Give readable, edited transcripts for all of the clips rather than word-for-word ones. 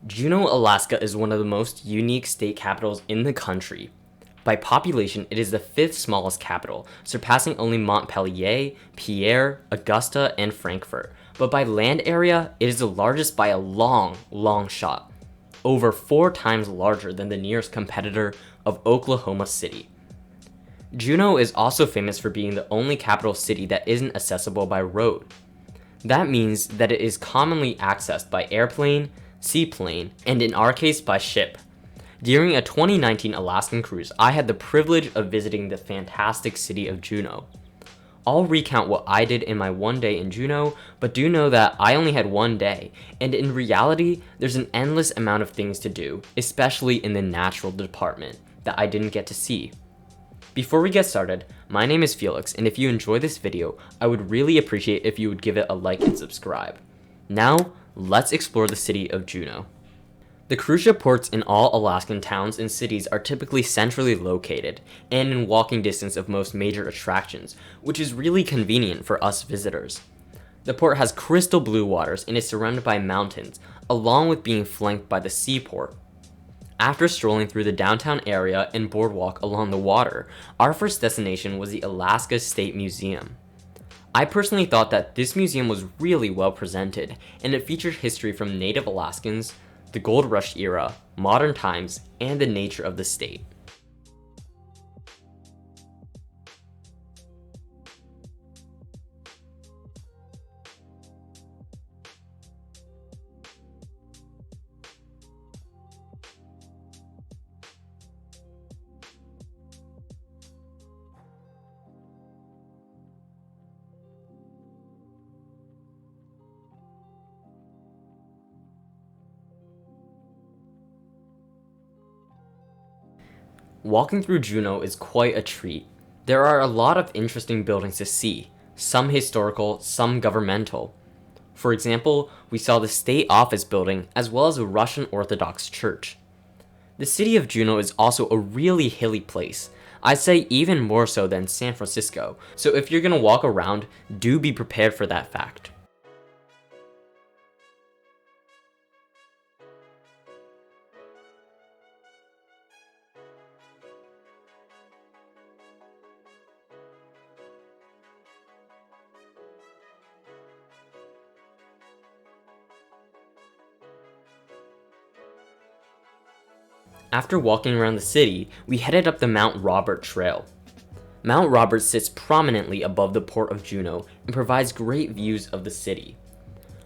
Juneau, Alaska is one of the most unique state capitals in the country. By population, it is the fifth smallest capital, surpassing only Montpelier, Pierre, Augusta, and Frankfurt. But by land area, it is the largest by a long shot, over 4 times larger than the nearest competitor of Oklahoma City. Juneau is also famous for being the only capital city that isn't accessible by road. That means that it is commonly accessed by airplane, seaplane, and in our case by ship. During a 2019 Alaskan cruise, I had the privilege of visiting the fantastic city of Juneau. I'll recount what I did in my one day in Juneau, but do know that I only had one day, and in reality, there's an endless amount of things to do, especially in the natural department, that I didn't get to see. Before we get started, my name is Felix, and if you enjoy this video, I would really appreciate if you would give it a like and subscribe. Now, let's explore the city of Juneau. The cruise ship ports in all Alaskan towns and cities are typically centrally located and in walking distance of most major attractions, which is really convenient for us visitors. The port has crystal blue waters and is surrounded by mountains, along with being flanked by the seaport. After strolling through the downtown area and boardwalk along the water, our first destination was the Alaska State Museum. I personally thought that this museum was really well presented, and it featured history from Native Alaskans, the Gold Rush era, modern times, and the nature of the state. Walking through Juneau is quite a treat. There are a lot of interesting buildings to see, some historical, some governmental. For example, we saw the state office building as well as a Russian Orthodox church. The city of Juneau is also a really hilly place. I'd say even more so than San Francisco, so if you're gonna walk around, do be prepared for that fact. After walking around the city, we headed up the Mount Robert Trail. Mount Robert sits prominently above the port of Juneau and provides great views of the city.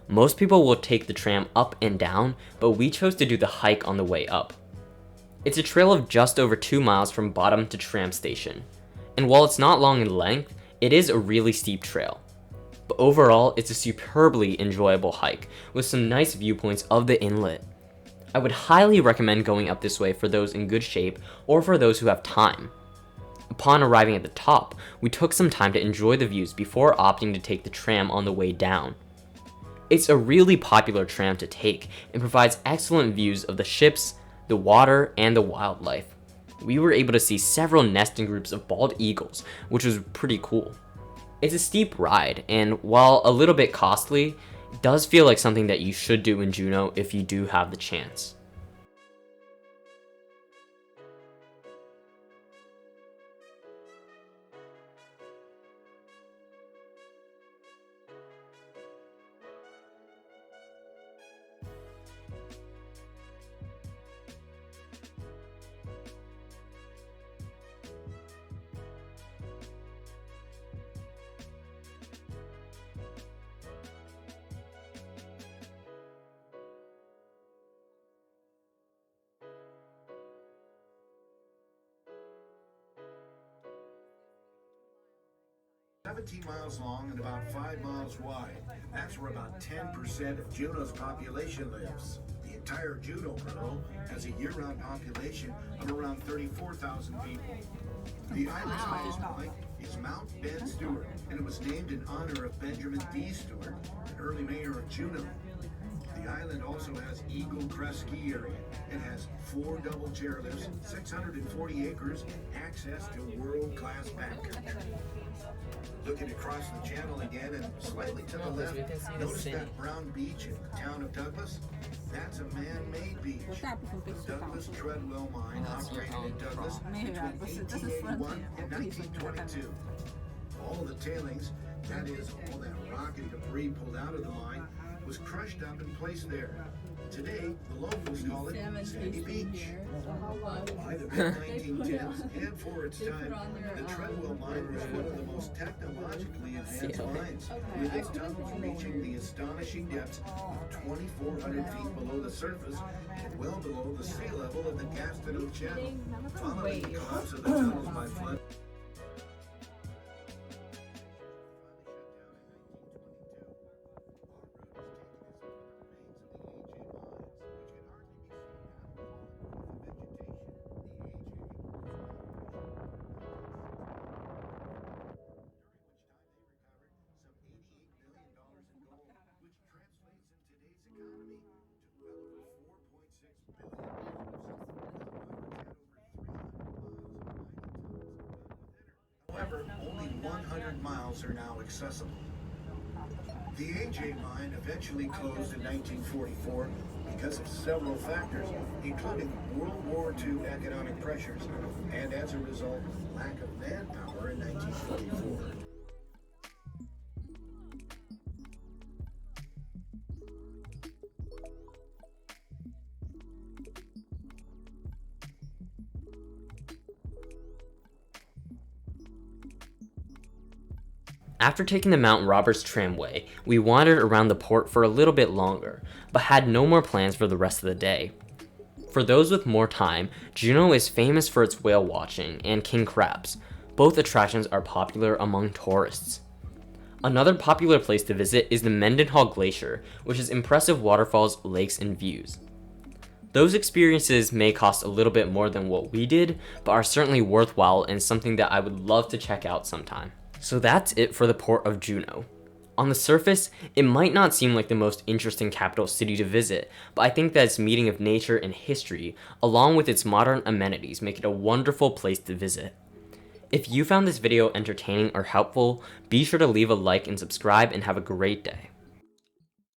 Most people will take the tram up and down, but we chose to do the hike on the way up. It's a trail of just over 2 miles from bottom to tram station, and while it's not long in length, it is a really steep trail. But overall, it's a superbly enjoyable hike with some nice viewpoints of the inlet. I would highly recommend going up this way for those in good shape or for those who have time. Upon arriving at the top, we took some time to enjoy the views before opting to take the tram on the way down. It's a really popular tram to take and provides excellent views of the ships, the water, and the wildlife. We were able to see several nesting groups of bald eagles, which was pretty cool. It's a steep ride, and while a little bit costly, it does feel like something that you should do in Juneau if you do have the chance. Miles long and about 5 miles wide. That's where about 10% of Juneau's population lives. The entire Juneau borough has a year-round population of around 34,000 people. The island's highest point is Mount Ben Stewart, and it was named in honor of Benjamin D. Stewart, an early mayor of Juneau. The island also has Eagle Crest Ski Area. It has 4 double chairlifts, 640 acres, access to world-class backcountry. Looking across the channel again and slightly to the left, notice that brown beach in the town of Douglas? That's a man-made The Douglas Treadwell Mine operated in Douglas between 1881 and 1922. All the tailings, that is, all that rock and debris pulled out of the mine, was crushed up and placed there. Today, the locals call it Sandy Beach. By the mid-1910s and for its time, the Treadwell Mine was one of the most technologically advanced mines, with its tunnels reaching the astonishing depths of 2,400 feet below the surface and well below the sea level of the Gastineau Channel. Following the collapse of the tunnels by flood, however, only 100 miles are now accessible. The AJ mine eventually closed in 1944 because of several factors, including World War II economic pressures and, as a result, lack of manpower in 1944. After taking the Mount Robert Tramway, we wandered around the port for a little bit longer, but had no more plans for the rest of the day. For those with more time, Juneau is famous for its whale watching and king crabs. Both attractions are popular among tourists. Another popular place to visit is the Mendenhall Glacier, which has impressive waterfalls, lakes, and views. Those experiences may cost a little bit more than what we did, but are certainly worthwhile and something that I would love to check out sometime. So that's it for the port of Juneau. On the surface, it might not seem like the most interesting capital city to visit, but I think that its meeting of nature and history, along with its modern amenities, make it a wonderful place to visit. If you found this video entertaining or helpful, be sure to leave a like and subscribe, and have a great day.